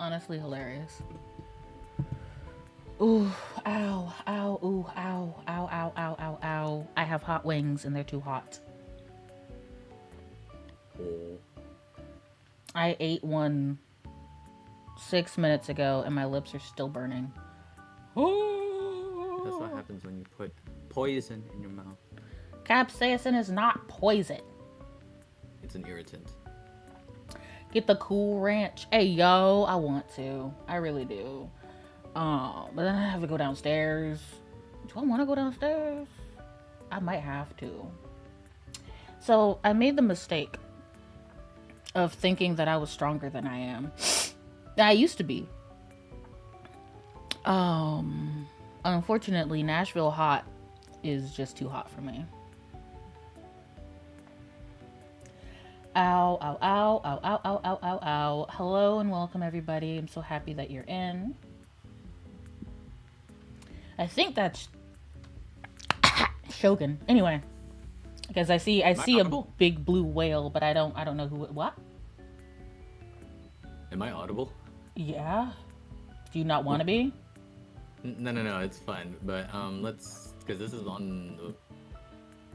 honestly hilarious. Ooh, ow, ow, ooh, ow, ow, ow, ow, ow, ow. I have hot wings and they're too hot. Oh. I ate one 6 minutes ago and my lips are still burning. That's what happens when you put poison in your mouth. Capsaicin is not poison. It's an irritant. Get the Cool Ranch. Hey, yo, I want to. I really do. But then I have to go downstairs. Do I want to go downstairs? I might have to. So I made the mistake of thinking that I was stronger than I am. I used to be. Unfortunately, Nashville hot is just too hot for me. Ow, ow, ow, ow, ow, ow, ow, ow, ow. Hello and welcome, everybody. I'm so happy that you're in. I think that's Shogun. Anyway, because I see a big blue whale, but I don't know who. What? Am I audible? Yeah. Do you not want to be? No, it's fine. But let's, because this is on the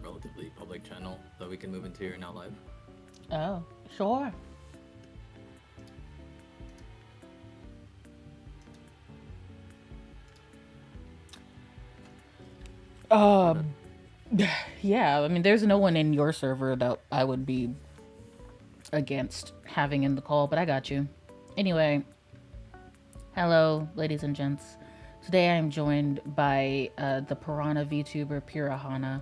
relatively public channel that we can move into here now live. Oh, sure. Yeah, I mean, there's no one in your server that I would be against having in the call, but I got you. Anyway, hello, ladies and gents. Today I am joined by the Piranha VTuber Pirahana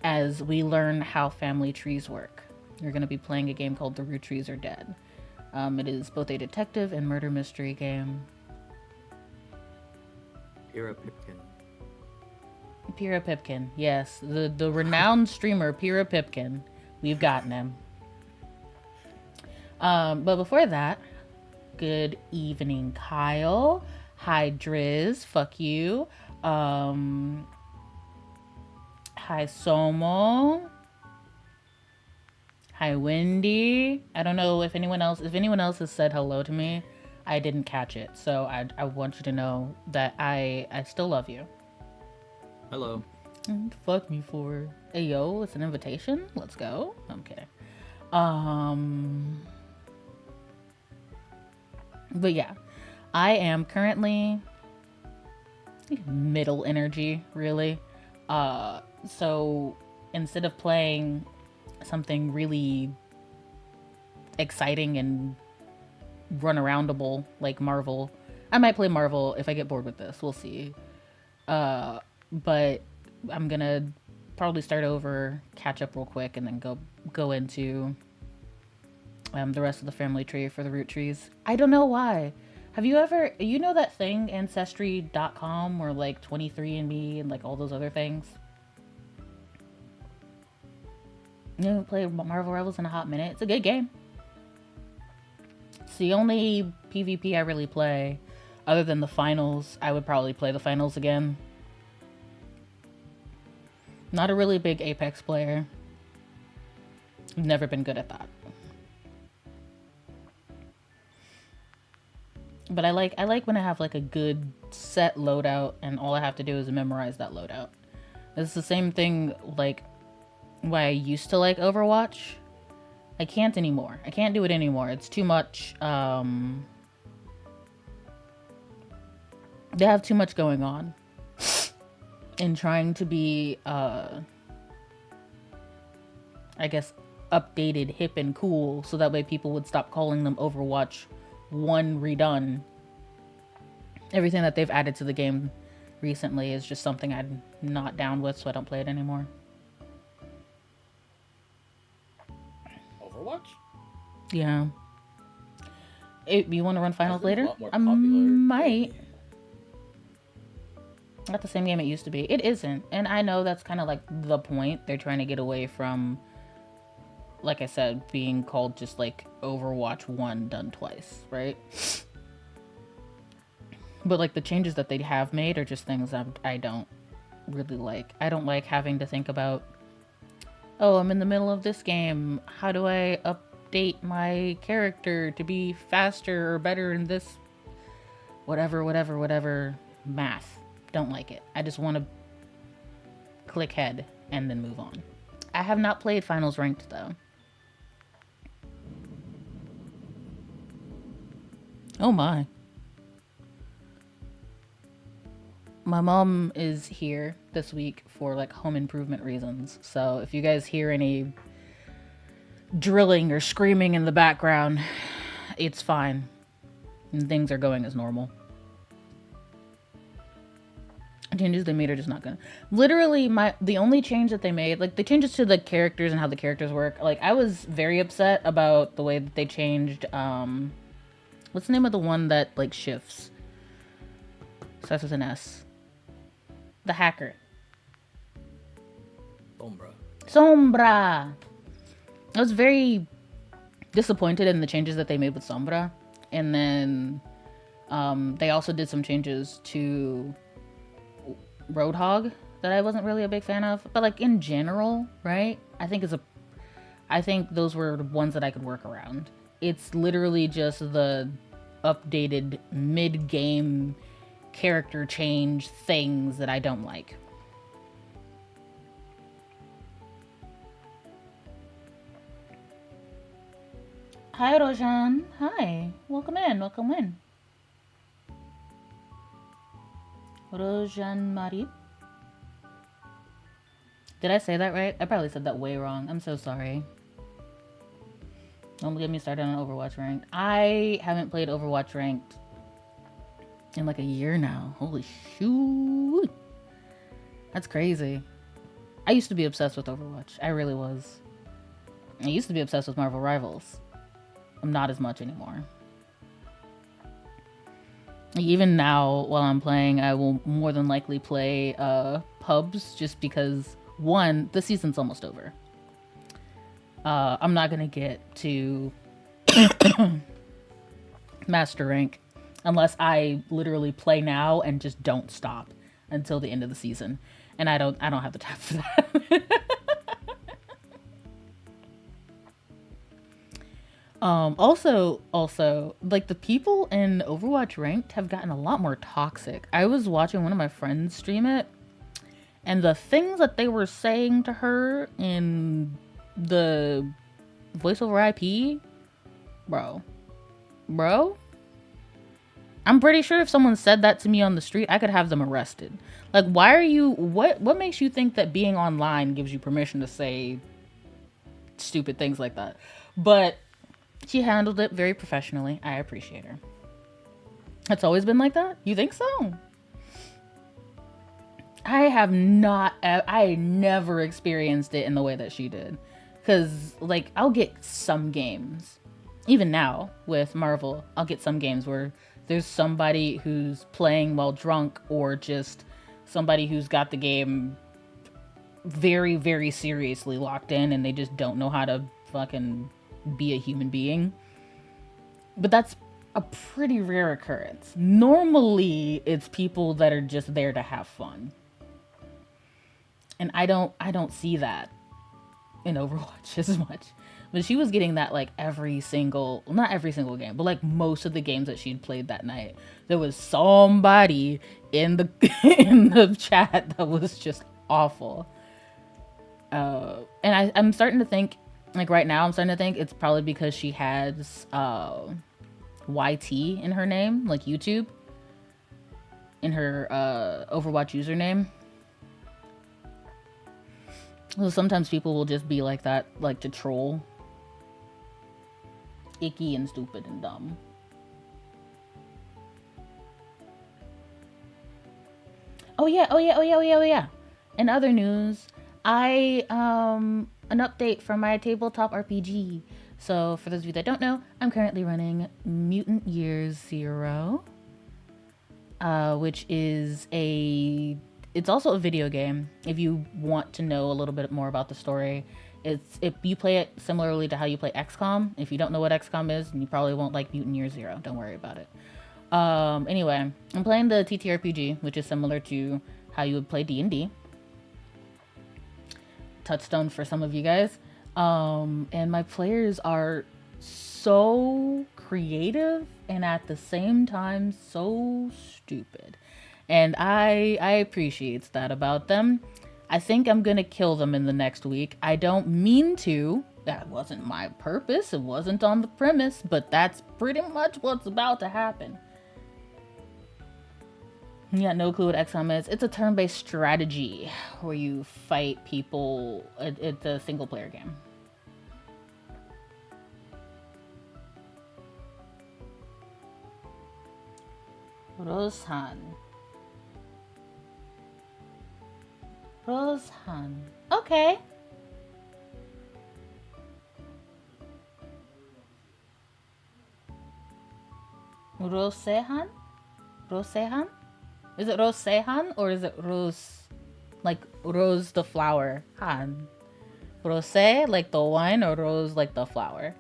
as we learn how family trees work. You're going to be playing a game called The Root Trees Are Dead. It is both a detective and murder mystery game. Pira Pipkin. Pira Pipkin, yes. The renowned streamer Pira Pipkin. We've gotten him. But before that, good evening, Kyle. Hi, Driz. Fuck you. Hi, Somo. Hi, Wendy. I don't know if anyone else has said hello to me. I didn't catch it, so I want you to know that I still love you. Hello. Fuck me for. Hey, yo, it's an invitation. Let's go. I'm kidding. But yeah, I am currently middle energy, really. So instead of playing something really exciting and run aroundable like Marvel, I might play Marvel if I get bored with this. We'll see. But I'm gonna probably start over, catch up real quick, and then go into the rest of the family tree for the root trees. I don't know why. Have you ever, you know that thing, Ancestry.com, or like 23andMe and like all those other things? You know, played Marvel Rivals in a hot minute. It's a good game. It's the only PvP I really play. Other than the finals, I would probably play the finals again. Not a really big Apex player. Never been good at that. But I like when I have like a good set loadout and all I have to do is memorize that loadout. It's the same thing like why I used to like Overwatch. I can't anymore. I can't do it anymore. It's too much. They have too much going on. And trying to be, I guess, updated, hip, and cool, so that way people would stop calling them Overwatch 1 redone. Everything that they've added to the game recently is just something I'm not down with, so I don't play it anymore. Overwatch? Yeah. You want to run finals later? I might. Not the same game it used to be. It isn't. And I know that's kind of like the point. They're trying to get away from, like I said, being called just like Overwatch 1 done twice, right? But like the changes that they have made are just things I don't really like. I don't like having to think about, oh, I'm in the middle of this game. How do I update my character to be faster or better in this whatever math. Don't like it. I just want to click head and then move on. I have not played finals ranked though. Oh my. My mom is here this week for like home improvement reasons. So if you guys hear any drilling or screaming in the background, it's fine. And things are going as normal. Changes they made are just not gonna. Literally, the only change that they made, like the changes to the characters and how the characters work. Like I was very upset about the way that they changed. What's the name of the one that like shifts? Starts with an S. The hacker. Sombra. I was very disappointed in the changes that they made with Sombra, and then they also did some changes to Roadhog that I wasn't really a big fan of. But like in general, right? I think those were the ones that I could work around. It's literally just the updated mid-game character change things that I don't like. Hi, Roshan. Hi. Welcome in. Welcome in. Rojan Mari. Did I say that right? I probably said that way wrong. I'm so sorry. Don't get me started on Overwatch Ranked. I haven't played Overwatch Ranked in like a year now. Holy shoot. That's crazy. I used to be obsessed with Overwatch. I really was. I used to be obsessed with Marvel Rivals. I'm not as much anymore. Even now, while I'm playing, I will more than likely play pubs just because, one, the season's almost over. I'm not going to get to Master Rank unless I literally play now and just don't stop until the end of the season. And I don't have the time for that. Also, like the people in Overwatch Ranked have gotten a lot more toxic. I was watching one of my friends stream it, and the things that they were saying to her in the voice over IP, bro, I'm pretty sure if someone said that to me on the street, I could have them arrested. Like, why are you, what makes you think that being online gives you permission to say stupid things like that? But she handled it very professionally. I appreciate her. It's always been like that? You think so? I never experienced it in the way that she did. Because, like, I'll get some games. Even now, with Marvel, I'll get some games where there's somebody who's playing while drunk, or just somebody who's got the game very, very seriously locked in and they just don't know how to fucking be a human being. But that's a pretty rare occurrence. Normally, it's people that are just there to have fun. And I don't see that in Overwatch as much. But she was getting that like every single, not every single game, but like most of the games that she'd played that night. There was somebody in the in the chat that was just awful. And I'm starting to think, like right now, I'm starting to think it's probably because she has YT in her name, like YouTube, in her Overwatch username. So sometimes people will just be like that, like to troll. Icky and stupid and dumb. Oh yeah. In other news, an update from my tabletop RPG. So for those of you that don't know, I'm currently running Mutant Year Zero, which is it's also a video game. If you want to know a little bit more about the story, if you play it similarly to how you play XCOM. If you don't know what XCOM is, then you probably won't like Mutant Year Zero. Don't worry about it. Anyway, I'm playing the TTRPG, which is similar to how you would play D&D. Touchstone for some of you guys. And my players are so creative and at the same time so stupid. And I appreciate that about them. I think I'm gonna kill them in the next week. I don't mean to. That wasn't my purpose. It wasn't on the premise, but that's pretty much what's about to happen. You got no clue what XCOM is. It's a turn-based strategy where you fight people. It's a single-player game. Rosehan. Okay. Rosehan? Rosehan? Is it Rosehan or is it Rose? Like Rose the flower. Han. Rose like the wine or Rose like the flower?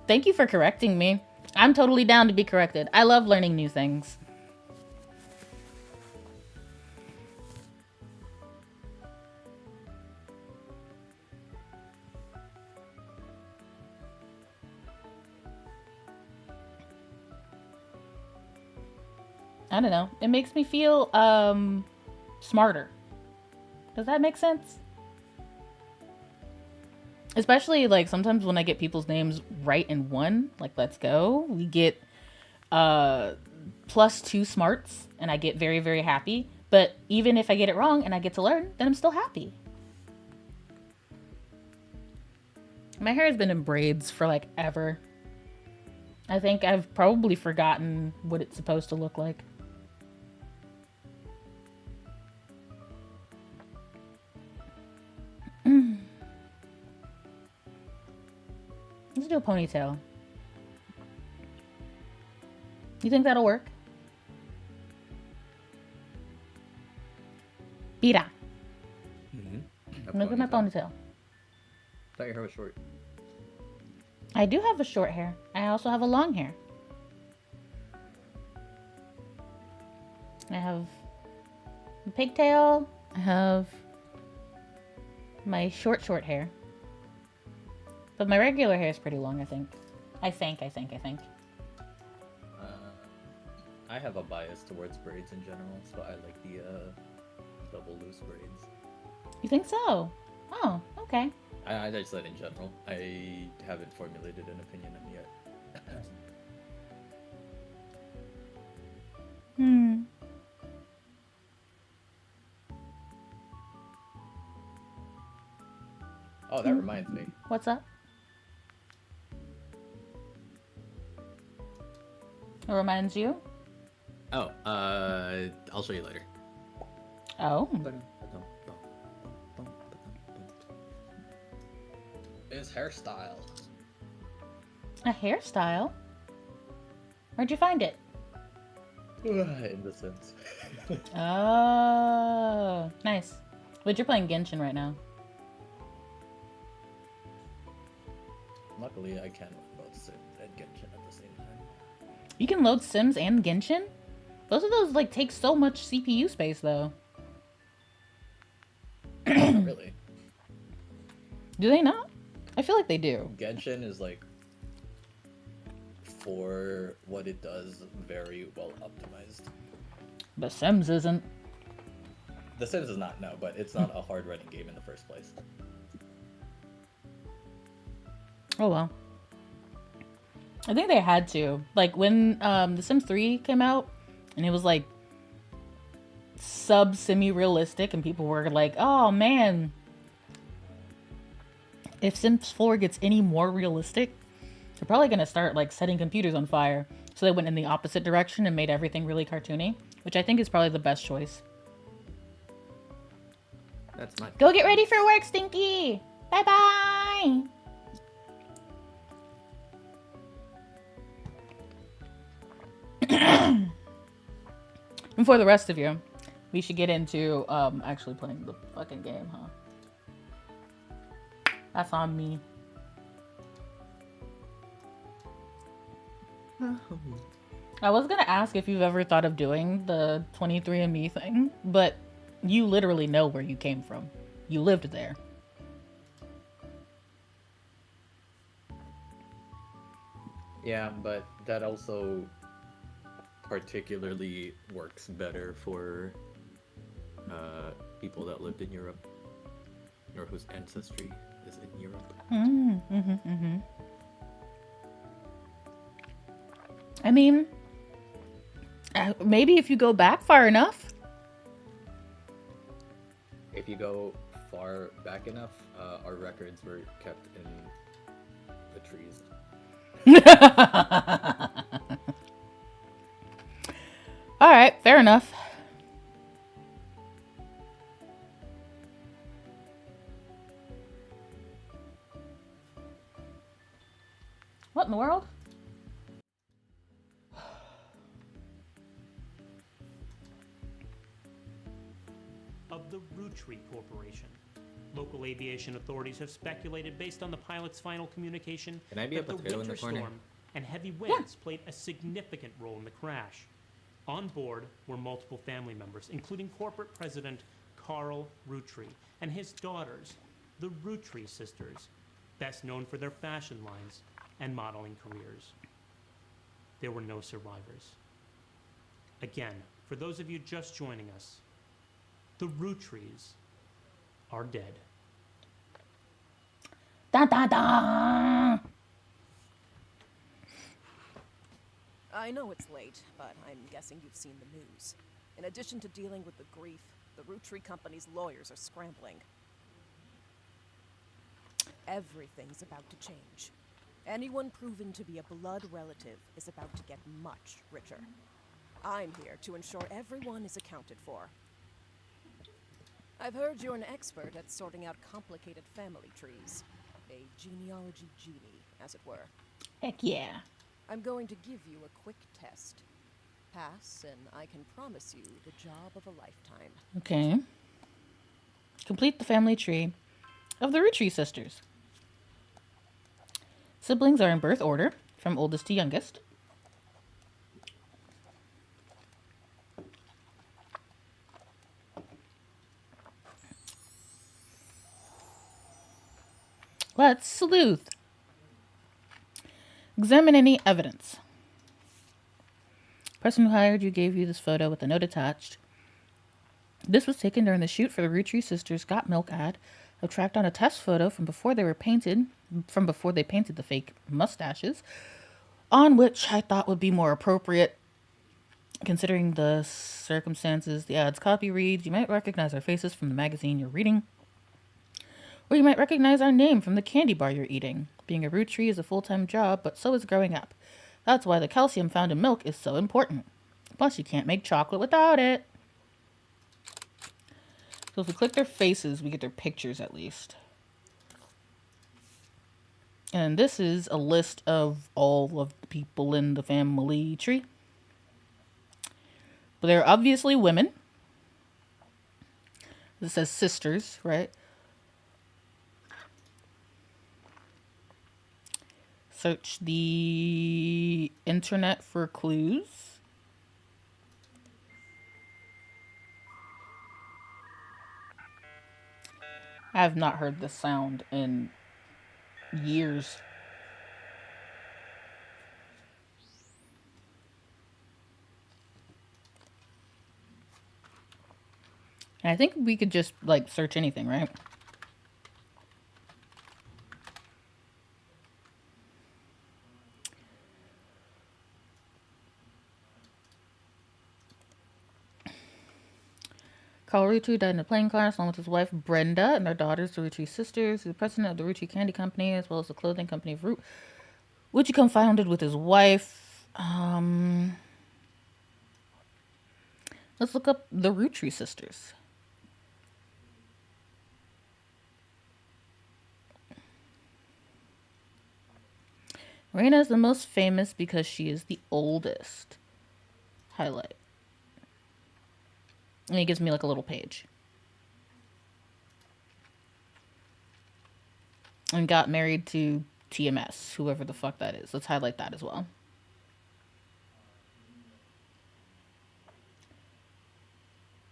Thank you for correcting me. I'm totally down to be corrected. I love learning new things. I don't know. It makes me feel smarter. Does that make sense? Especially like sometimes when I get people's names right in one, like let's go, we get +2 smarts and I get very, very happy. But even if I get it wrong and I get to learn, then I'm still happy. My hair has been in braids for like ever. I think I've probably forgotten what it's supposed to look like. Let's do a ponytail. You think that'll work? Bira. Look at my ponytail. I thought your hair was short. I do have a short hair. I also have a long hair. I have a pigtail. I have my short hair. But my regular hair is pretty long, I think. I think. I have a bias towards braids in general, so I like the double loose braids. You think so? Oh, okay. I just said in general. I haven't formulated an opinion on yet. Oh, that reminds me. What's up? It reminds you? Oh, I'll show you later. Oh. His hairstyle. A hairstyle? Where'd you find it? In The Sims. Oh, nice. But you're playing Genshin right now. Luckily, I can run both Sims and Genshin at the same time. You can load Sims and Genshin? Both of those like take so much CPU space though. Not really. Do they not? I feel like they do. Genshin is like, for what it does, very well optimized. The Sims isn't. The Sims is not, no, but it's not a hard running game in the first place. Oh well. I think they had to. Like when The Sims 3 came out and it was like semi-realistic and people were like, oh man, if Sims 4 gets any more realistic, they're probably going to start like setting computers on fire. So they went in the opposite direction and made everything really cartoony, which I think is probably the best choice. That's my... Go get ready for work, Stinky! Bye-bye! And for the rest of you, we should get into actually playing the fucking game, huh? That's on me. I was gonna ask if you've ever thought of doing the 23andMe thing, but you literally know where you came from. You lived there. Yeah, but that also particularly works better for uh, people that lived in Europe or whose ancestry is in Europe. I mean, maybe if you go back far enough. If you go far back enough, our records were kept in the trees. All right, fair enough. What in the world? Of the Rootry Corporation. Local aviation authorities have speculated, based on the pilot's final communication, Can I be a that the potato in winter the corner? storm and heavy winds played a significant role in the crash. On board were multiple family members, including corporate president Carl Rootry and his daughters, the Rootry sisters, best known for their fashion lines and modeling careers. There were no survivors. Again, for those of you just joining us, the Rootrys are dead. Da da da. I know it's late, but I'm guessing you've seen the news. In addition to dealing with the grief, the Rootry Company's lawyers are scrambling. Everything's about to change. Anyone proven to be a blood relative is about to get much richer. I'm here to ensure everyone is accounted for. I've heard you're an expert at sorting out complicated family trees. A genealogy genie, as it were. Heck yeah. I'm going to give you a quick test. Pass, and I can promise you the job of a lifetime. Okay. Complete the family tree of the Rootry sisters. Siblings are in birth order, from oldest to youngest. Let's sleuth. Examine any evidence. The person who hired you gave you this photo with a note attached. This was taken during the shoot for the Rootry Sisters Got Milk ad. I've tracked on a test photo from before they painted the fake mustaches, on which I thought would be more appropriate considering the circumstances. The ad's copy reads, "You might recognize our faces from the magazine you're reading, or you might recognize our name from the candy bar you're eating. Being a Rootry is a full-time job, but so is growing up. That's why the calcium found in milk is so important. Plus, you can't make chocolate without it." So if we click their faces, we get their pictures at least. And this is a list of all of the people in the family tree. But they're obviously women. This says sisters, right? Search the internet for clues. I have not heard this sound in years. And I think we could just like search anything, right? Carl Rucci died in a plane crash along with his wife Brenda and their daughters, the Rucci sisters, who's the president of the Rucci Candy Company, as well as the clothing company of Root, which he co-founded with his wife. Let's look up the Rucci sisters. Marina is the most famous because she is the oldest. Highlight. And he gives me like a little page. And got married to TMS, whoever the fuck that is. Let's highlight that as well.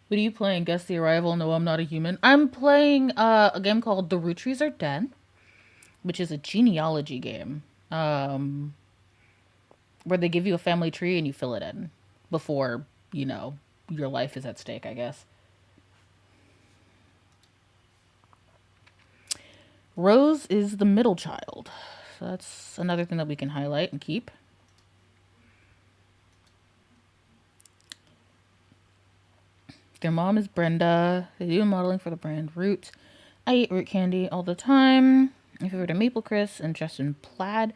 What are you playing? Guess the Arrival? No, I'm not a human. I'm playing a game called The Rootrys Are Dead, which is a genealogy game. where they give you a family tree and you fill it in before, your life is at stake, I guess. Rose is the middle child. So that's another thing that we can highlight and keep. Their mom is Brenda. They do modeling for the brand Root. I eat root candy all the time. My favorite are Maple Crisp and dressed in plaid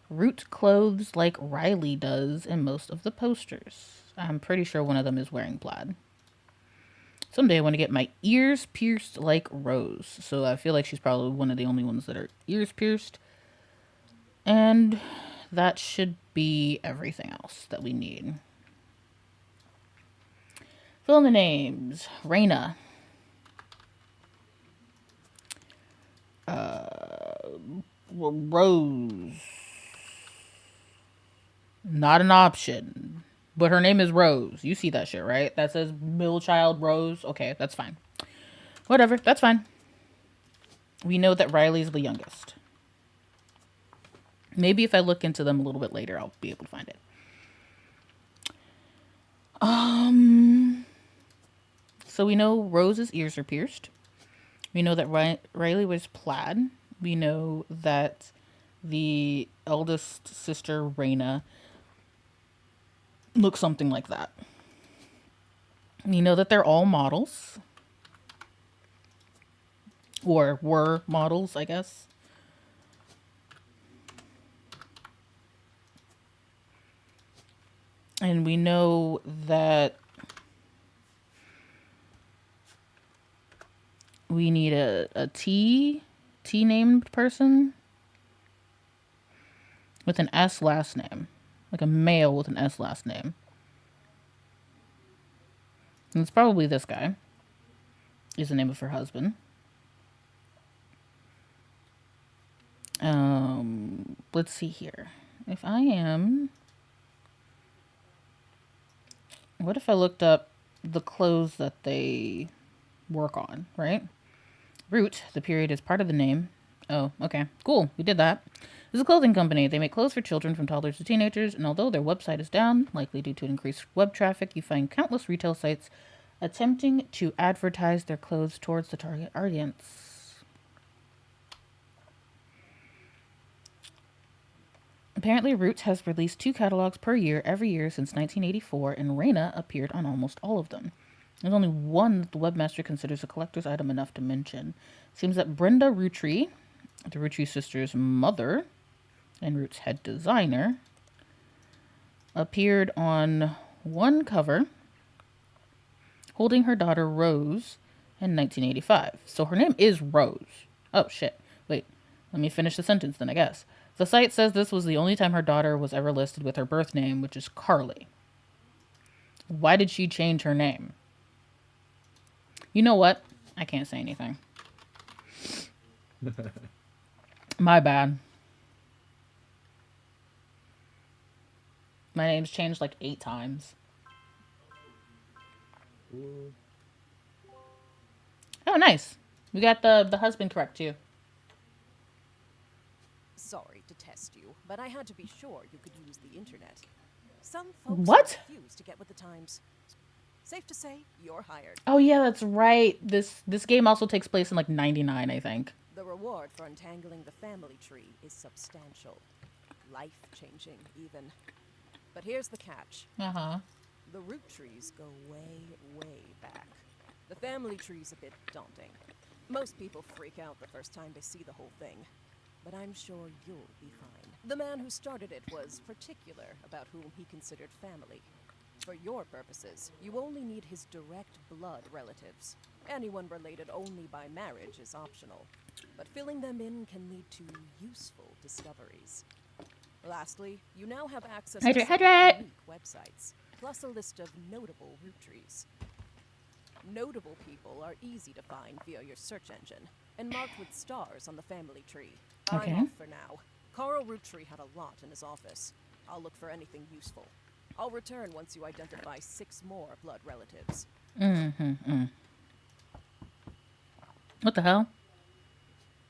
Root clothes like Riley does in most of the posters. I'm pretty sure one of them is wearing plaid. Someday I want to get my ears pierced like Rose. So I feel like she's probably one of the only ones that are ears pierced. And that should be everything else that we need. Fill in the names. Raina. Rose. Not an option. But her name is Rose. You see that shit, right? That says middle child Rose. Okay, that's fine. Whatever, that's fine. We know that Riley's the youngest. Maybe if I look into them a little bit later, I'll be able to find it. So we know Rose's ears are pierced. We know that Riley wears plaid. We know that the eldest sister, Raina, looks something like that. We know that they're all models. Or were models, I guess. And we know that we need a T named person with an S last name. Like a male with an S last name. And it's probably this guy. Is the name of her husband. Let's see here. If I am... What if I looked up the clothes that they work on, right? Root, the period is part of the name. Oh, okay. Cool. We did that. It's a clothing company. They make clothes for children from toddlers to teenagers, and although their website is down, likely due to increased web traffic, you find countless retail sites attempting to advertise their clothes towards the target audience. Apparently, Roots has released 2 catalogs per year every year since 1984, and Raina appeared on almost all of them. There's only one that the webmaster considers a collector's item enough to mention. Seems that Brenda Rootry, the Rootry sisters' mother and Roots' head designer, appeared on one cover holding her daughter Rose in 1985. So her name is Rose. Oh, shit. Wait, let me finish the sentence then, I guess. The site says this was the only time her daughter was ever listed with her birth name, which is Carly. Why did she change her name? You know what? I can't say anything. My bad. My name's changed like 8 times. Oh, nice. We got the husband correct, too. Sorry to test you, but I had to be sure you could use the internet. Some folks What? refuse to get with the times. Safe to say, you're hired. Oh, yeah, that's right. This game also takes place in like 99, I think. The reward for untangling the family tree is substantial. Life-changing, even. But here's the catch. Uh-huh. The root trees go way, way back. The family tree's a bit daunting. Most people freak out the first time they see the whole thing. But I'm sure you'll be fine. The man who started it was particular about whom he considered family. For your purposes, you only need his direct blood relatives. Anyone related only by marriage is optional, but filling them in can lead to useful discoveries. Lastly, you now have access to some unique websites, plus a list of notable root trees. Notable people are easy to find via your search engine, and marked with stars on the family tree. Okay. I'm off for now. Carl Roottree had a lot in his office. I'll look for anything useful. I'll return once you identify 6 more blood relatives. What the hell?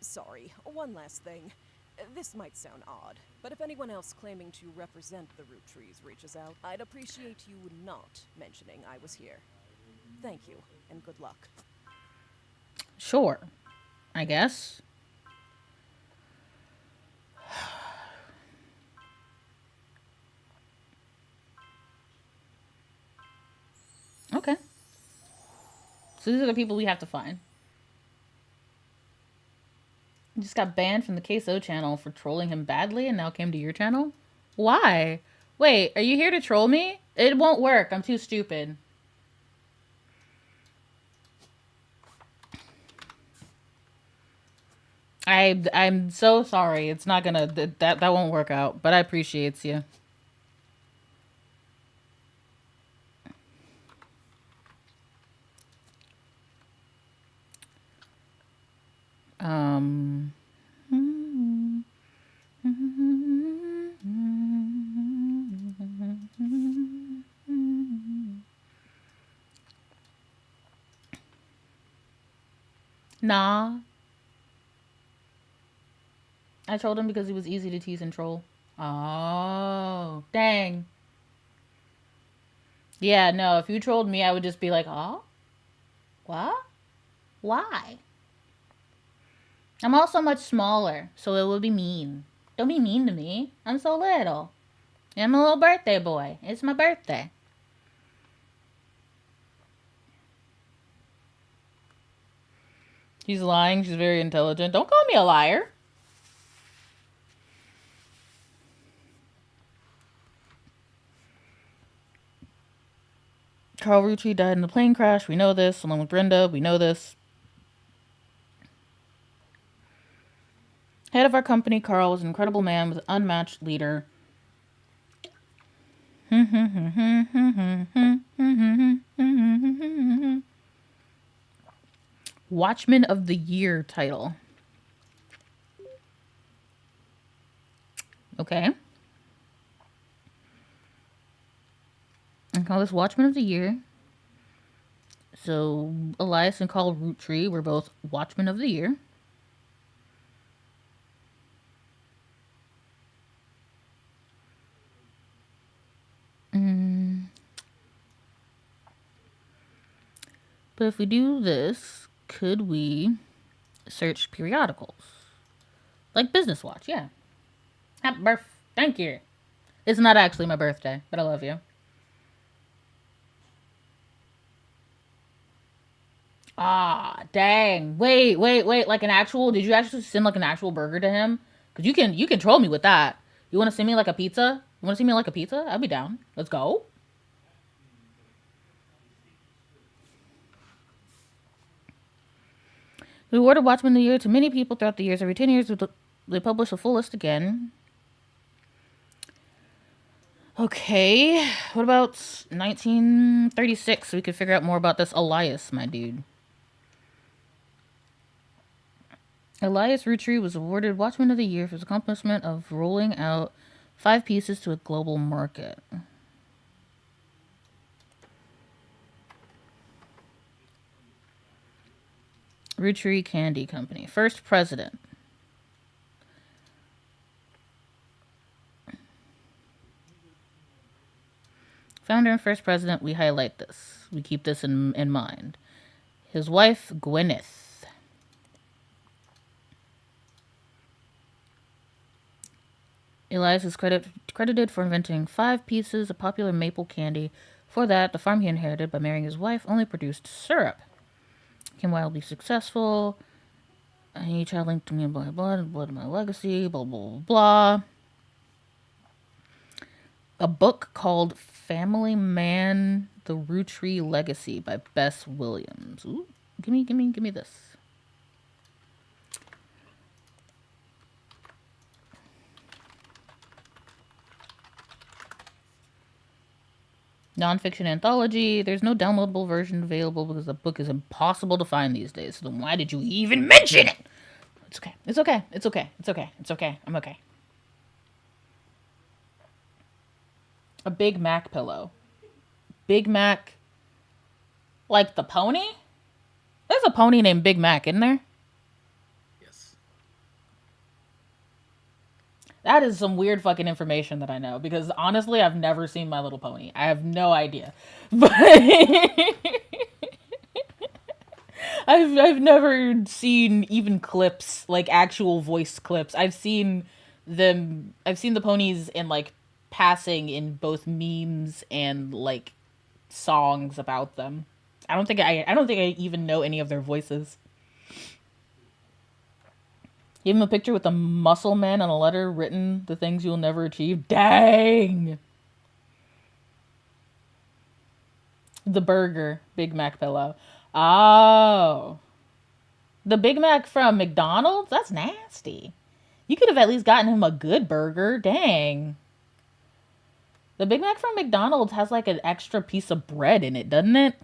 Sorry, one last thing. This might sound odd, but if anyone else claiming to represent the root trees reaches out, I'd appreciate you not mentioning I was here. Thank you, and good luck. Sure, I guess. Okay. So these are the people we have to find. You just got banned from the Queso channel for trolling him badly and now came to your channel? Why? Wait, are you here to troll me? It won't work. I'm too stupid. I'm so sorry. It's not gonna that won't work out, but I appreciate you. Nah. I trolled him because he was easy to tease and troll. Oh, dang. Yeah, no, if you trolled me, I would just be like, oh? What? Why? I'm also much smaller, so it would be mean. Don't be mean to me. I'm so little. I'm a little birthday boy. It's my birthday. She's lying. She's very intelligent. Don't call me a liar. Carl Rucci died in a plane crash. We know this. Along with Brenda, we know this. Head of our company, Carl was an incredible man with an unmatched leader. Watchman of the Year title. Okay. I call this Watchman of the Year. So Elias and Carl Roottree were both Watchmen of the Year. But if we do this, could we search periodicals? Like Business Watch, yeah. Happy birthday. Thank you. It's not actually my birthday, but I love you. Ah, dang. Wait. Like an actual, did you actually send like an actual burger to him? Because you can troll me with that. You want to send me like a pizza? You want to send me like a pizza? I'll be down. Let's go. We awarded Watchman of the Year to many people throughout the years. Every 10 years, they publish a full list again. Okay. What about 1936? So we could figure out more about this Elias, my dude. Elias Roottree was awarded Watchman of the Year for his accomplishment of rolling out 5 pieces to a global market. Roottree Candy Company. First president. Founder and first president, we highlight this. We keep this in mind. His wife, Gwyneth. Elias is credited for inventing 5 pieces of popular maple candy. For that, the farm he inherited by marrying his wife only produced syrup. Became wildly successful. Any child linked to me, blah, blah, blood of my legacy, blah, blah, blah. A book called Family Man, The Roottree Legacy by Bess Williams. Ooh, give me this. Nonfiction anthology. There's no downloadable version available because the book is impossible to find these days. So then why did you even mention it? It's okay. It's okay. It's okay. It's okay. It's okay. I'm okay. A Big Mac pillow. Big Mac. Like the pony? There's a pony named Big Mac, isn't there? Yes. That is some weird fucking information that I know, because honestly, I've never seen My Little Pony. I have no idea. But I've never seen even clips, like actual voice clips. I've seen the ponies in like passing in both memes and like songs about them. I don't think I even know any of their voices. Give him a picture with a muscle man and a letter written, "The things you'll never achieve." Dang. The burger, Big Mac pillow. Oh. The Big Mac from McDonald's? That's nasty. You could have at least gotten him a good burger. Dang. The Big Mac from McDonald's has like an extra piece of bread in it, doesn't it?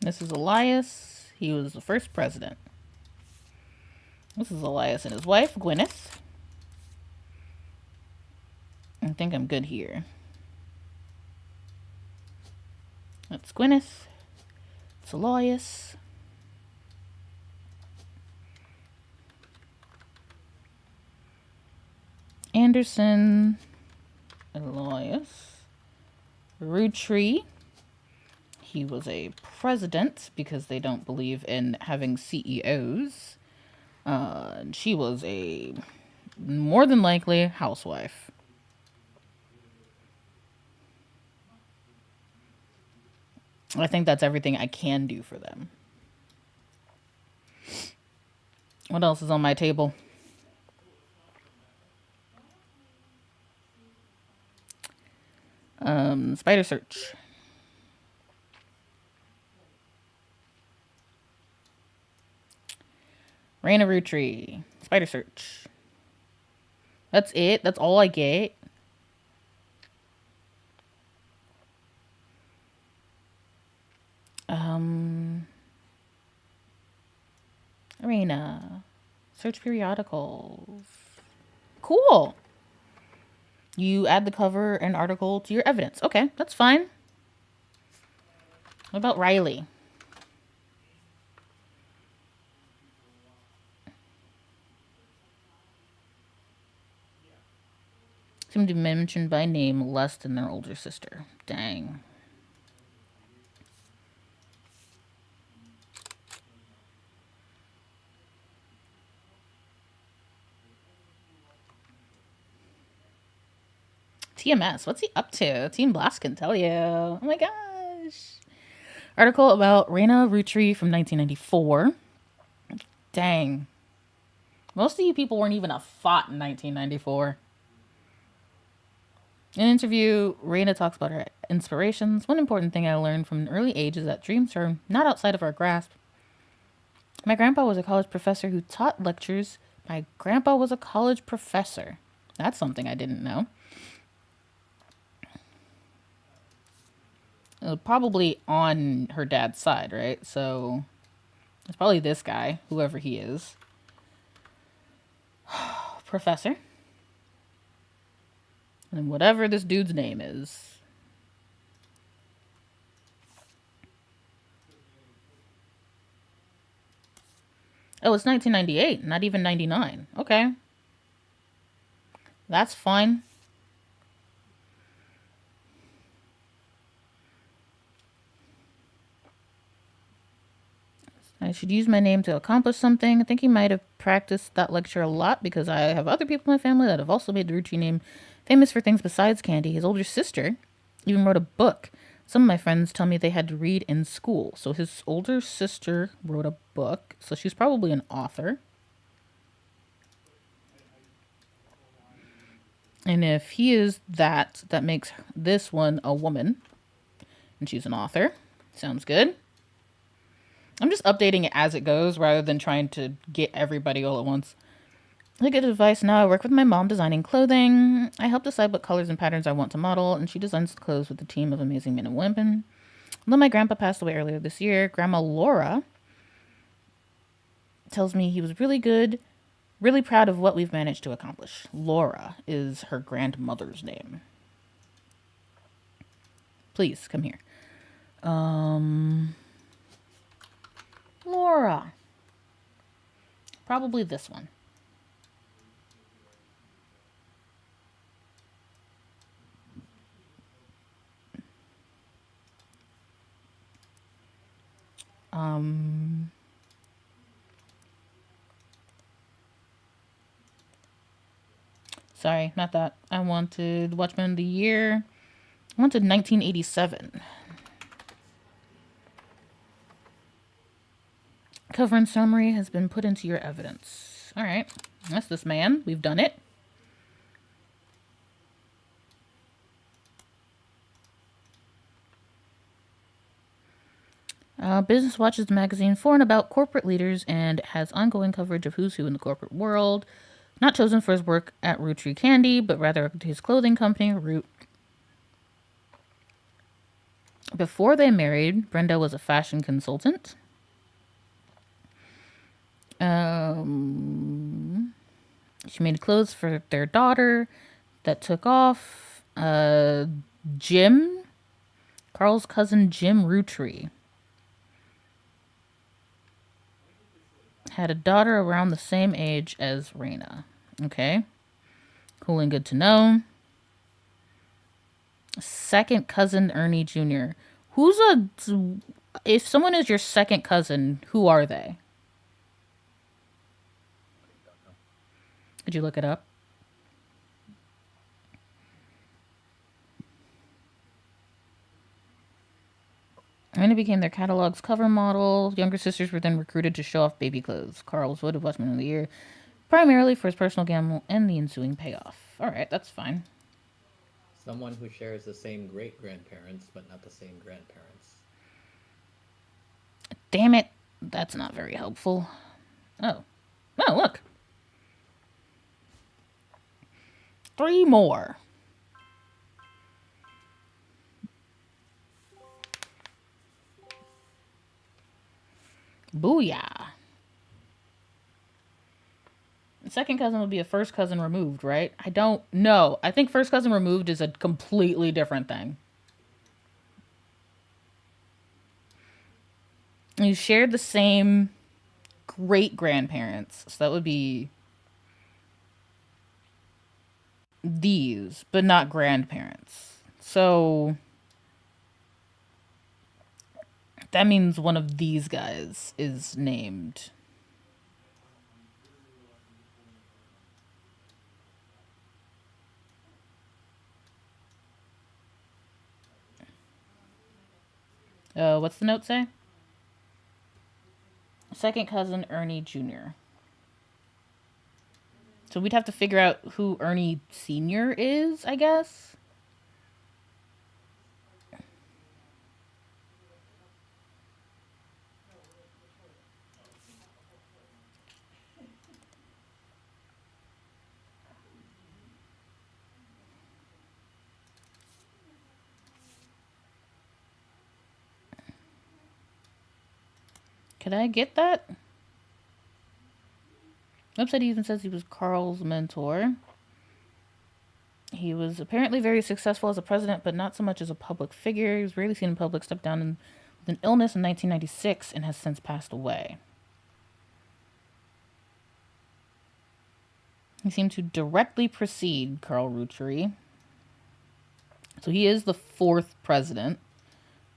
This is Elias. He was the first president. This is Elias and his wife, Gwyneth. I think I'm good here. That's Gwyneth. It's Elias. Anderson. Elias. Rutry. He was a president because they don't believe in having CEOs. And she was a more than likely housewife. I think that's everything I can do for them. What else is on my table? Spider search. Raina Rutry. Spider search. That's it? That's all I get? Arena. Search periodicals. Cool. You add the cover and article to your evidence. Okay, that's fine. What about Riley? Seem to be mentioned by name less than their older sister. Dang. TMS, what's he up to? Team Blast can tell you. Oh my gosh. Article about Raina Rutry from 1994. Dang. Most of you people weren't even a thought in 1994. In an interview, Raina talks about her inspirations. One important thing I learned from an early age is that dreams are not outside of our grasp. My grandpa was a college professor who taught lectures. My grandpa was a college professor. That's something I didn't know. Probably on her dad's side, right? So it's probably this guy, whoever he is. Professor. And whatever this dude's name is. Oh, it's 1998, not even 99. Okay. That's fine. I should use my name to accomplish something. I think he might have practiced that lecture a lot because I have other people in my family that have also made the Rutry name famous for things besides candy. His older sister even wrote a book. Some of my friends tell me they had to read in school. So his older sister wrote a book. So she's probably an author. And if he is that, that makes this one a woman. And she's an author. Sounds good. I'm just updating it as it goes rather than trying to get everybody all at once. I get advice now. I work with my mom designing clothing. I help decide what colors and patterns I want to model, and she designs the clothes with a team of amazing men and women. Although my grandpa passed away earlier this year, Grandma Laura tells me he was really good Really proud of what we've managed to accomplish. Laura is her grandmother's name. Please, come here. Laura. Probably this one. Sorry, not that. I wanted Watchmen of the Year. I wanted 1987. Cover and summary has been put into your evidence. All right. That's this man. We've done it. Business watches the magazine for and about corporate leaders and has ongoing coverage of who's who in the corporate world. Not chosen for his work at Root Tree Candy, but rather his clothing company, Root. Before they married, Brenda was a fashion consultant. She made clothes for their daughter that took off. Jim, Carl's cousin Jim Rootry, had a daughter around the same age as Raina. Okay. Cool and good to know. Second cousin Ernie Jr. If someone is your second cousin, who are they? Did you look it up? Raina became their catalog's cover model. Younger sisters were then recruited to show off baby clothes. Carl was voted Watchman of the Year, primarily for his personal gamble and the ensuing payoff. All right, that's fine. Someone who shares the same great-grandparents, but not the same grandparents. Damn it. That's not very helpful. Oh, look. 3 more. Booyah. Second cousin would be a first cousin removed, right? I don't know. I think first cousin removed is a completely different thing. You shared the same great-grandparents. So that would be these, but not grandparents. So that means one of these guys is named. What's the note say? Second cousin Ernie Jr. So we'd have to figure out who Ernie Sr. is, I guess. Could I get that? Website even says he was Carl's mentor. He was apparently very successful as a president, but not so much as a public figure. He was rarely seen in public, stepped down with an illness in 1996 and has since passed away. He seemed to directly precede Carl Rootry. So he is the 4th president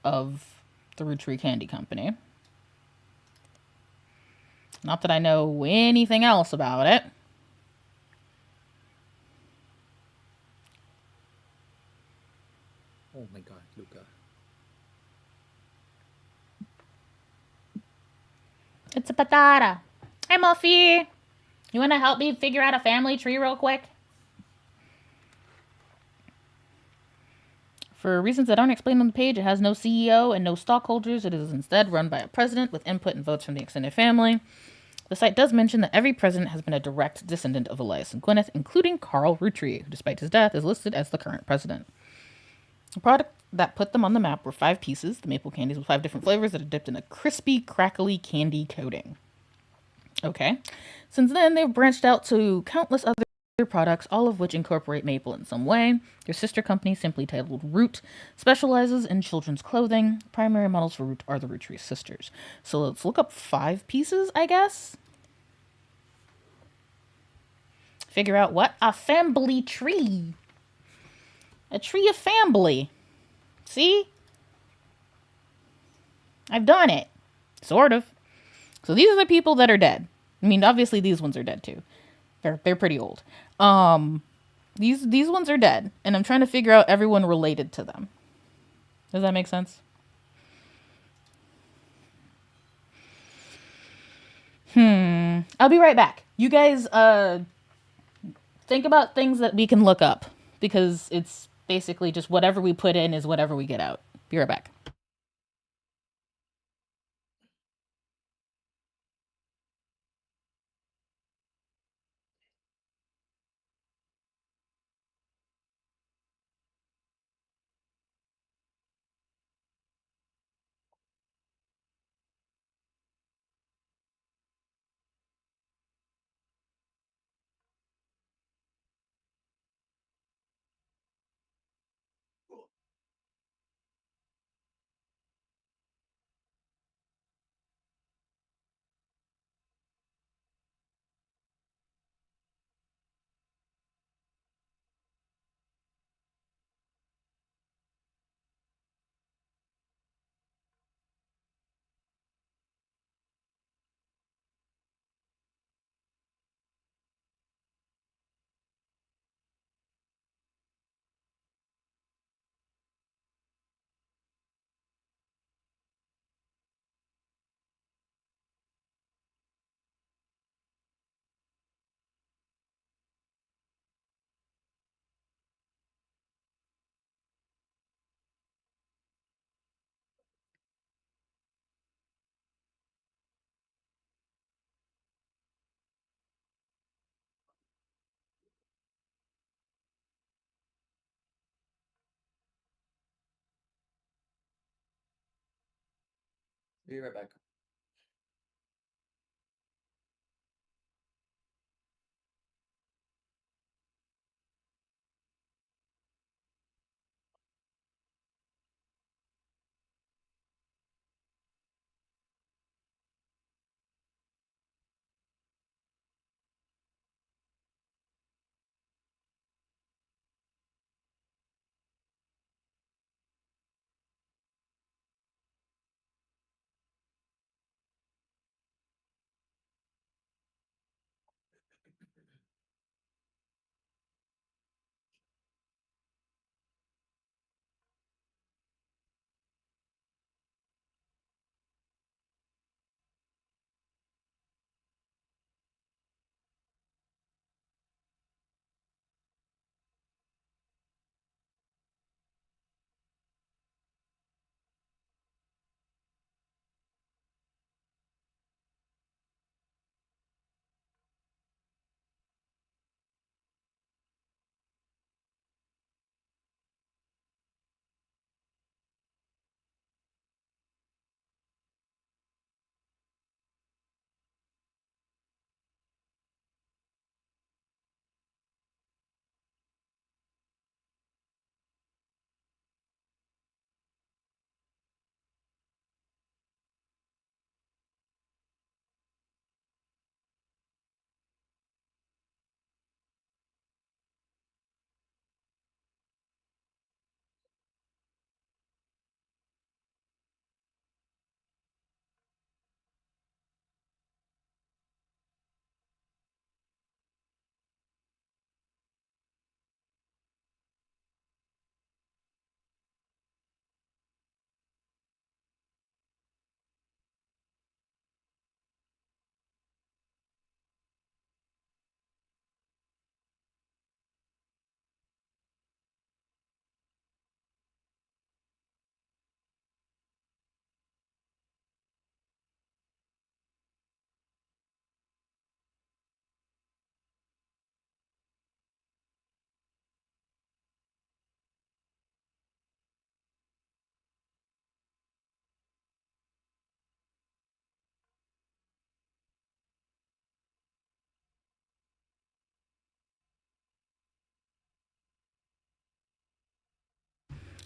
of the Rootry Candy Company. Not that I know anything else about it. Oh my god, Luca. It's a patata. Hey, Muffy. You want to help me figure out a family tree real quick? For reasons that aren't explained on the page, it has no CEO and no stockholders. It is instead run by a president with input and votes from the extended family. The site does mention that every president has been a direct descendant of Elias and Gwyneth, including Carl Rootry, who, despite his death, is listed as the current president. The product that put them on the map were 5 pieces, the maple candies with 5 different flavors that are dipped in a crispy, crackly candy coating. Okay. Since then, they've branched out to countless other products, all of which incorporate maple in some way. Their sister company, simply titled Root, specializes in children's clothing. Primary models for Root are the Root Tree sisters. So let's look up 5 pieces, I guess. Figure out what? A family tree. A tree of family. See? I've done it. Sort of. So these are the people that are dead. I mean, obviously these ones are dead too. They're pretty old. These ones are dead, and I'm trying to figure out everyone related to them. Does that make sense? I'll be right back. You guys think about things that we can look up, because it's basically just whatever we put in is whatever we get out. Be right back. Be right back.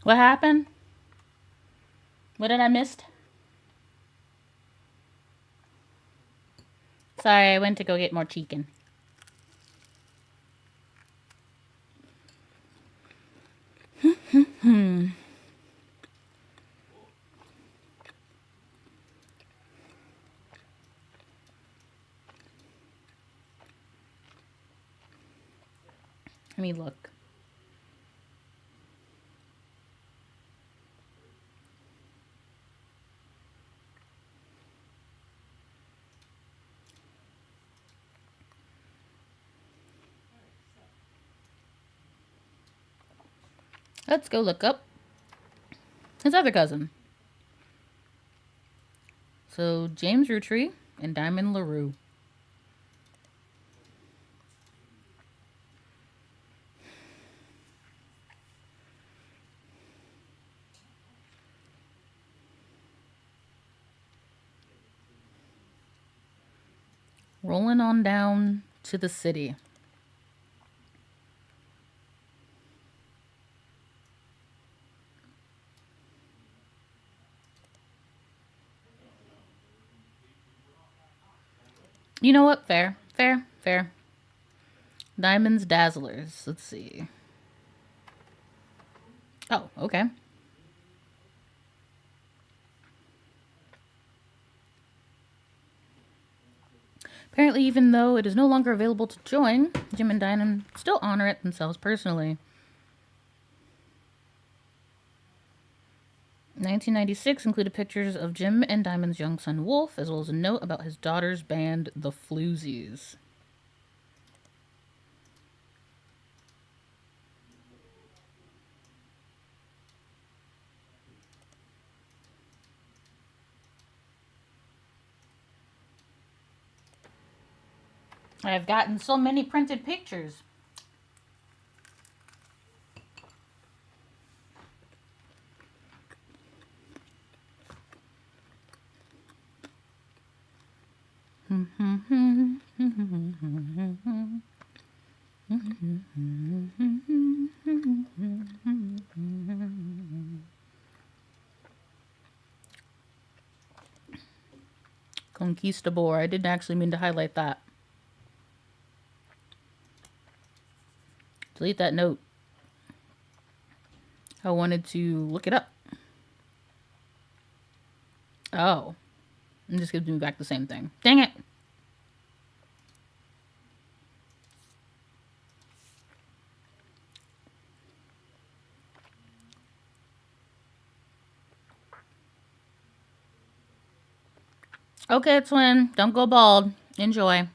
What happened? What did I miss? Sorry, I went to go get more chicken. Let me look. Let's go look up his other cousin. So, James Rutry and Diamond LaRue. Rolling on down to the city. You know what? Fair. Diamonds Dazzlers. Let's see. Oh, okay. Apparently, even though it is no longer available to join, Jim and Diamond still honor it themselves personally. 1996 included pictures of Jim and Diamond's young son Wolf, as well as a note about his daughter's band, the Floozies. I've gotten so many printed pictures. Conquistador. I didn't actually mean to highlight that. Delete that note. I wanted to look it up. Oh. It just gives me back the same thing. Dang it. Okay, twin. Don't go bald. Enjoy.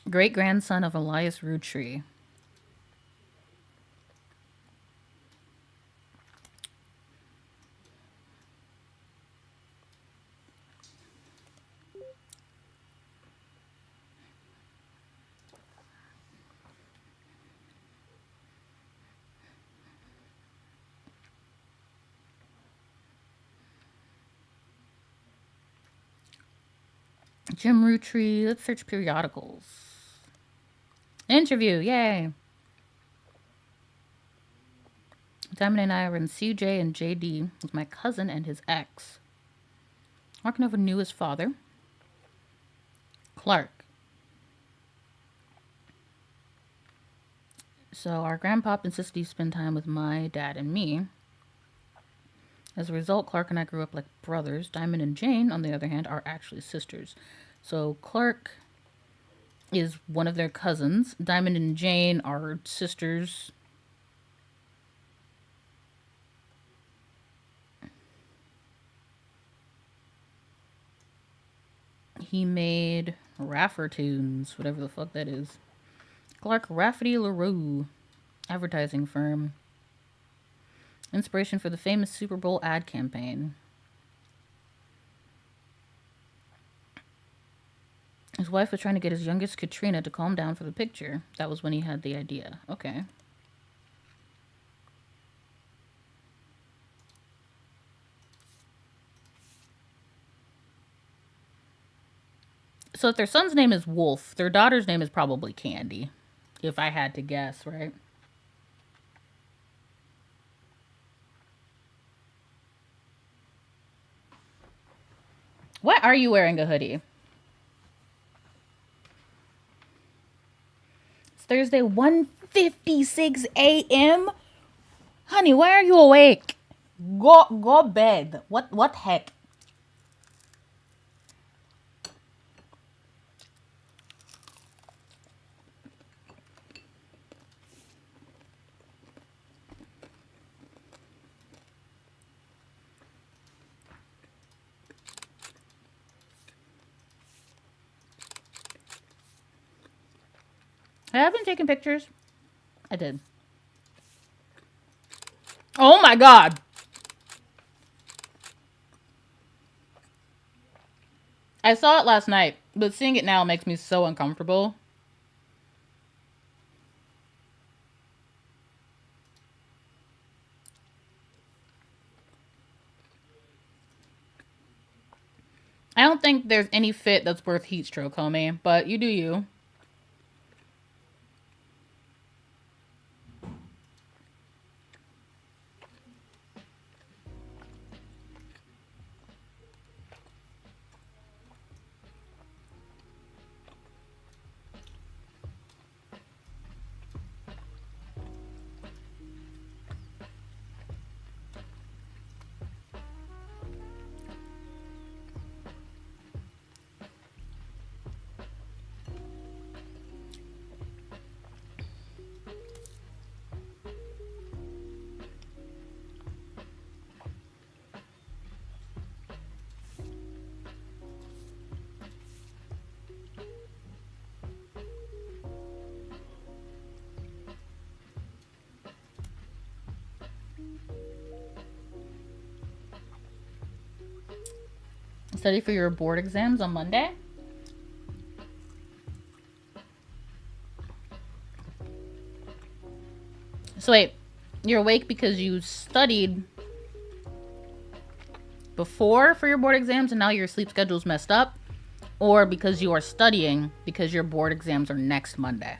Great-grandson of Elias Rutry. Jim Rutry. Let's search periodicals. Interview. Yay. Diamond and I were in CJ and JD with my cousin and his ex. Markinova knew his father, Clark. So our grandpop insisted he spend time with my dad and me. As a result, Clark and I grew up like brothers. Diamond and Jane, on the other hand, are actually sisters. So Clark is one of their cousins. Diamond and Jane are sisters. He made Raffertunes, whatever the fuck that is. Clark Rafferty LaRue, advertising firm. Inspiration for the famous Super Bowl ad campaign. His wife was trying to get his youngest, Katrina, to calm down for the picture. That was when he had the idea. Okay. So if their son's name is Wolf, their daughter's name is probably Candy. If I had to guess, right? Why are you wearing a hoodie? It's Thursday, 1:56 a.m. Honey, why are you awake? Go bed. What heck? I haven't taken pictures. I did. Oh my god. I saw it last night, but seeing it now makes me so uncomfortable. I don't think there's any fit that's worth heat stroke, homie, but you do you. Study for your board exams on Monday? So wait, you're awake because you studied before for your board exams and now your sleep schedule's messed up? Or because you are studying because your board exams are next Monday?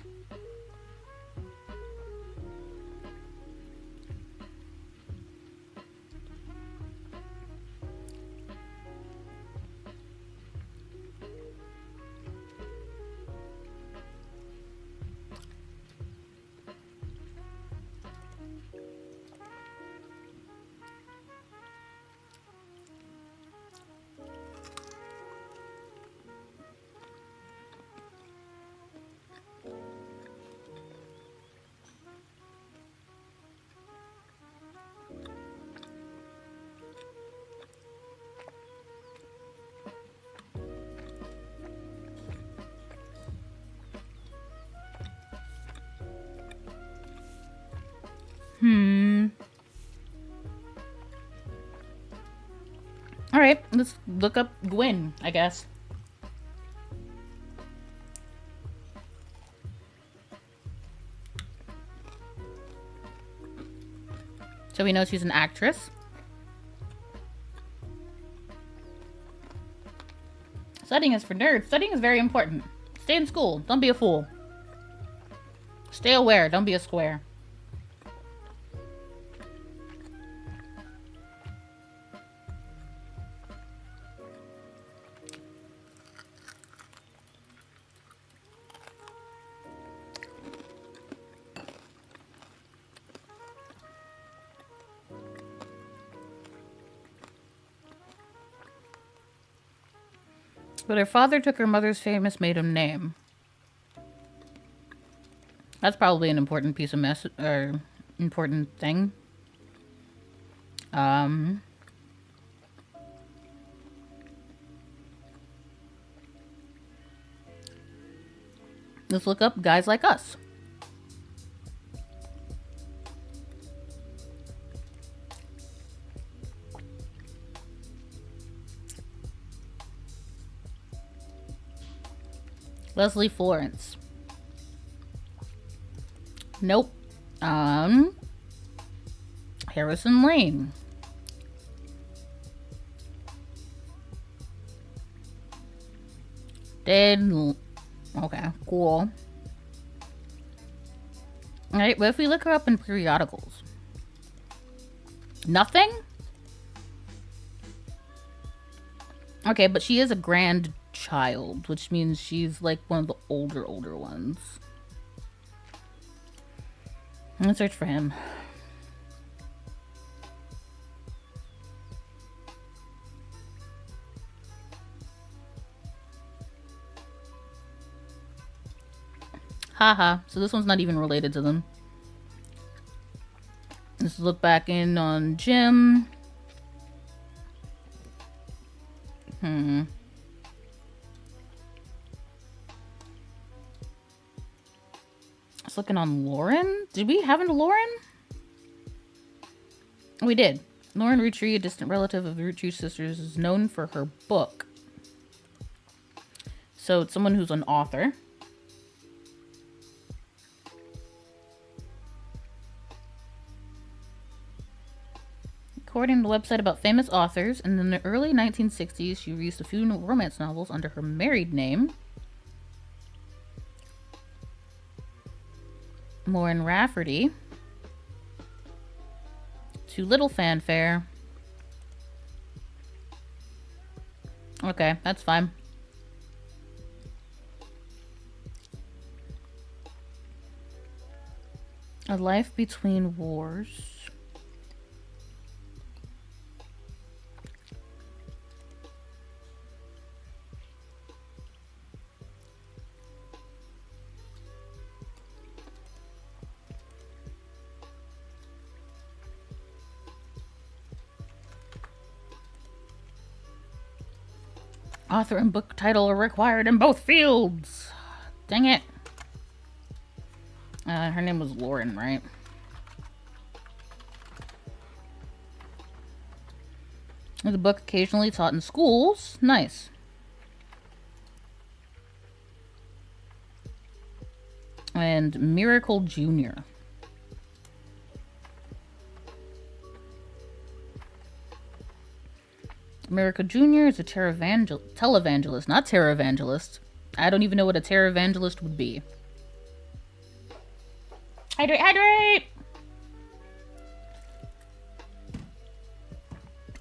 Alright, let's look up Gwyn, I guess. So we know she's an actress. Studying is for nerds. Studying is very important. Stay in school. Don't be a fool. Stay aware. Don't be a square. But her father took her mother's famous maiden name. That's probably an important piece of or important thing. Let's look up guys like us. Leslie Florence. Nope. Harrison Lane. Okay, cool. Alright, but if we look her up in periodicals. Nothing? Okay, but she is a grandchild, which means she's like one of the older ones. Let's search for him. Haha, so this one's not even related to them. Let's look back in on Jim. Let's looking on Lauren. Did we have a Lauren? We did. Lauren Rutry, a distant relative of the Rutry sisters, is known for her book. So it's someone who's an author. According to the website about famous authors, in the early 1960s, she released a few romance novels under her married name, Lauren Rafferty, to little fanfare. Okay, that's fine. A Life Between Wars. Author and book title are required in both fields. Dang it. Her name was Lauren, right? The book occasionally taught in schools. Nice. And Miracle Jr. Miracle Jr. is a televangelist, not terror-evangelist. I don't even know what a terror-evangelist would be. Hydrate, hydrate!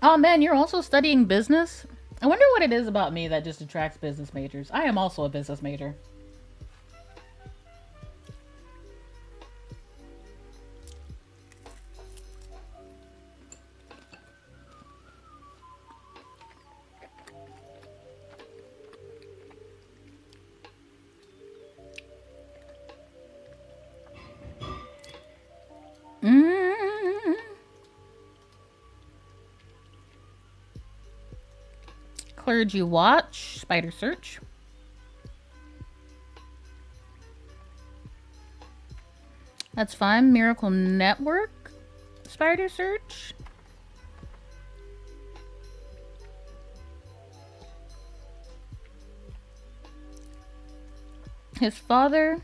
Oh man, you're also studying business? I wonder what it is about me that just attracts business majors. I am also a business major. Clergy Watch, Spider Search. That's fine. Miracle Network, Spider Search. His father.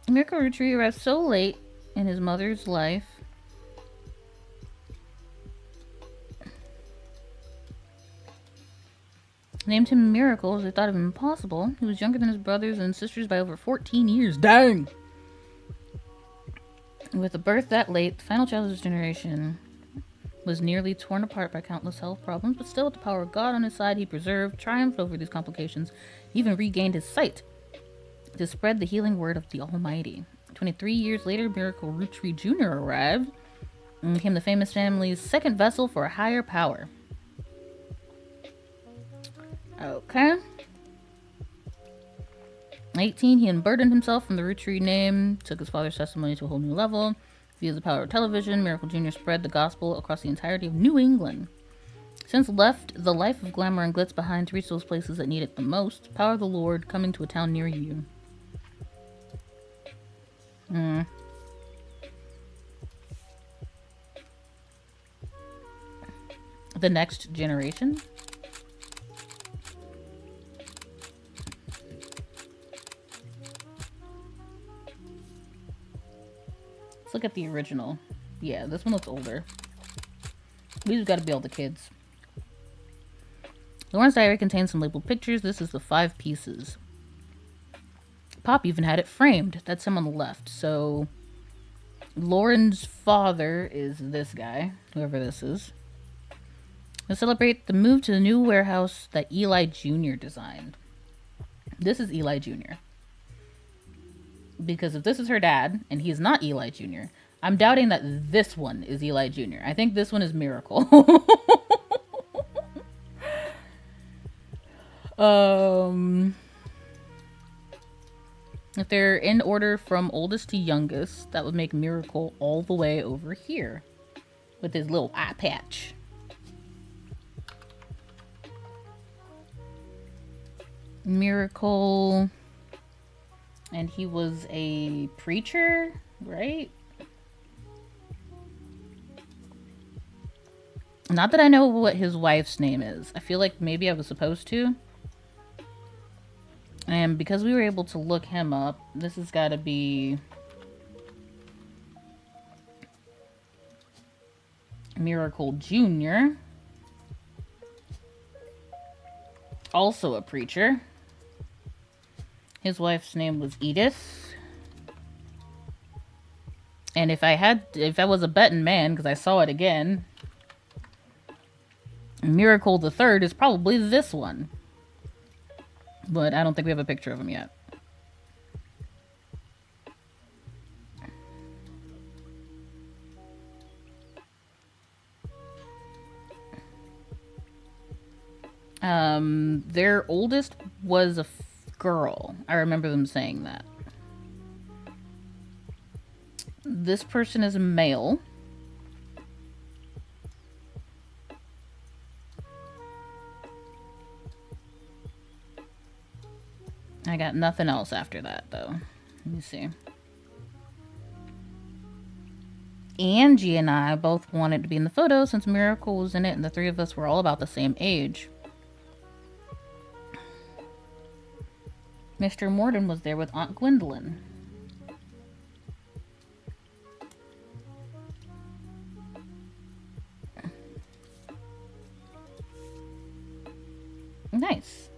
Miracle Retreat arrived so late in his mother's life. Named him Miracle as they thought him impossible. He was younger than his brothers and sisters by over 14 years. Dang! With a birth that late, the final child of his generation was nearly torn apart by countless health problems, but still with the power of God on his side, he preserved, triumphed over these complications, even regained his sight to spread the healing word of the Almighty. 23 years later, Miracle Rutry Jr. arrived and became the famous family's second vessel for a higher power. Okay. 18, he unburdened himself from the Rutry name, took his father's testimony to a whole new level. Via the power of television, Miracle Jr. spread the gospel across the entirety of New England. Since left the life of glamour and glitz behind to reach those places that need it the most, power of the Lord coming to a town near you. The next generation. Let's look at the original. Yeah, this one looks older. We just gotta be all the kids. Lauren's diary contains some labeled pictures. This is the 5 pieces. Pop even had it framed. That's him on the left. So Lauren's father is this guy, whoever this is. To celebrate the move to the new warehouse that Eli Jr. designed. This is Eli Jr. Because if this is her dad, and he's not Eli Jr., I'm doubting that this one is Eli Jr. I think this one is Miracle. If they're in order from oldest to youngest, that would make Miracle all the way over here. With his little eye patch. Miracle... And he was a preacher, right? Not that I know what his wife's name is. I feel like maybe I was supposed to. And because we were able to look him up, this has got to be... Miracle Jr. Also a preacher. His wife's name was Edith. And if I was a betting man, because I saw it again, Miracle the Third is probably this one. But I don't think we have a picture of him yet. Their oldest was a girl. I remember them saying that. This person is a male. I got nothing else after that, though. Let me see. Angie and I both wanted to be in the photo since Miracle was in it, and the 3 of us were all about the same age. Mr. Morden was there with Aunt Gwendolyn. Nice.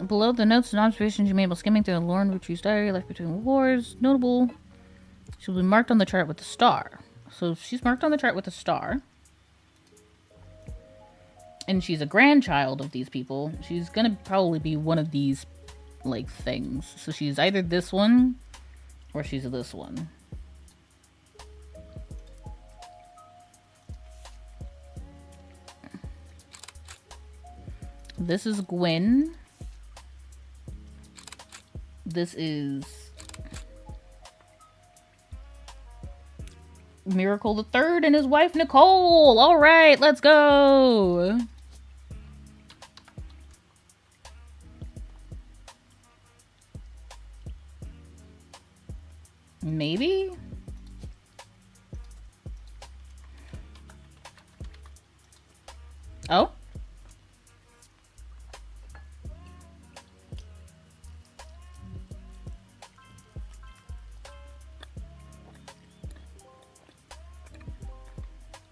Below the notes and observations you made while skimming through the Lauren Rutri's diary, life between wars, notable. She'll be marked on the chart with a star. So if she's marked on the chart with a star, and she's a grandchild of these people, she's gonna probably be one of these, like, things. So she's either this one, or she's this one. This is Gwen. This is Miracle the Third and his wife Nicole. All right, let's go. Maybe? Oh?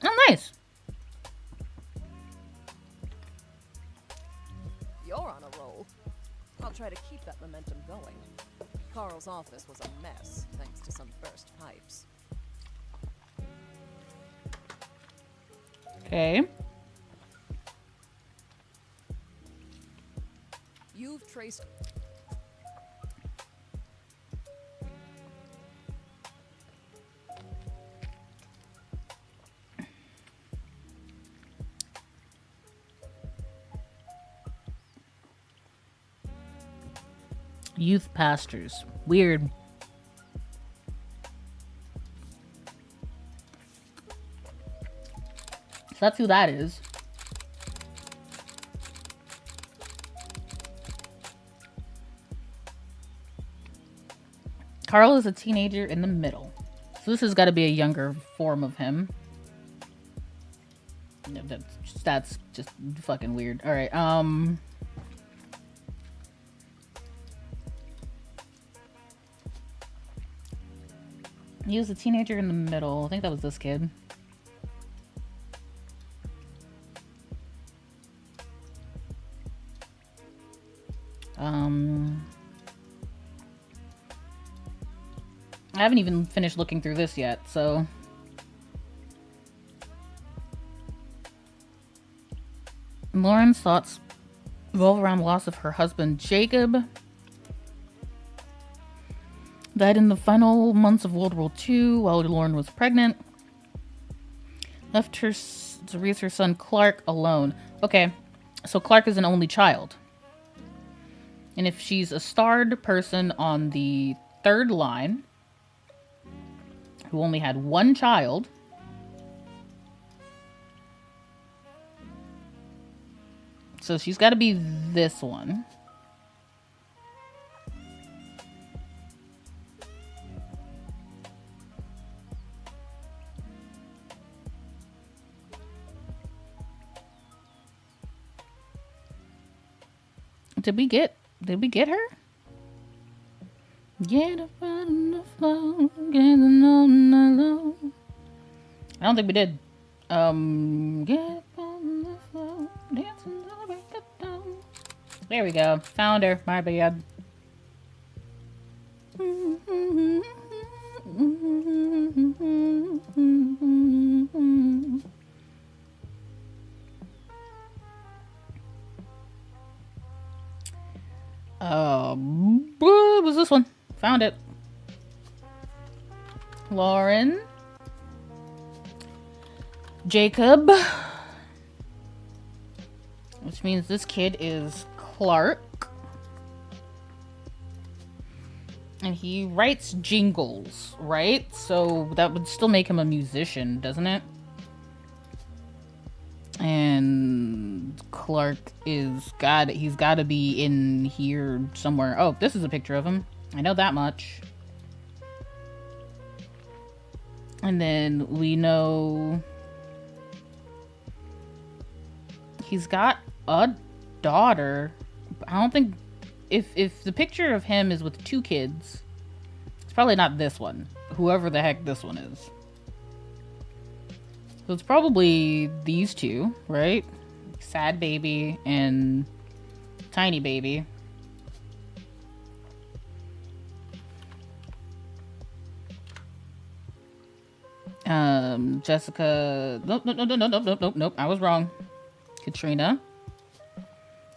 Oh, nice. You're on a roll. I'll try to keep that momentum going. Carl's office was a mess, thanks to some burst pipes. Okay. You've traced... Youth pastors. Weird. So that's who that is. Carl is a teenager in the middle. So this has got to be a younger form of him. No, that's just fucking weird. All right. He was a teenager in the middle. I think that was this kid. I haven't even finished looking through this yet, so... Lauren's thoughts revolve around the loss of her husband, Jacob. Died in the final months of World War II while Lauren was pregnant. Left her to raise her son, Clark, alone. Okay, so Clark is an only child. And if she's a starred person on the third line, who only had one child... So she's got to be this one. Did we get her? Get up on the floor, getting on alone. I don't think we did. Get up on the floor, dancing till the break of dawn. There we go. Found her. My bad. What was this one? Found it. Lauren. Jacob. Which means this kid is Clark. And he writes jingles, right? So that would still make him a musician, doesn't it? And Clark he's got to be in here somewhere. Oh, this is a picture of him. I know that much. And then we know he's got a daughter. I don't think if the picture of him is with two kids, it's probably not this one. Whoever the heck this one is. So it's probably these two, right? Sad baby and tiny baby. Jessica. Nope. I was wrong. Katrina.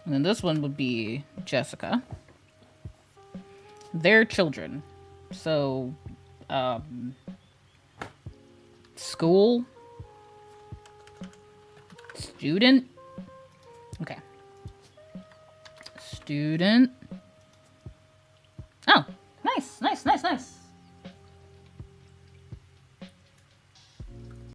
And then this one would be Jessica. Their children. So, school. Student. Okay. Student.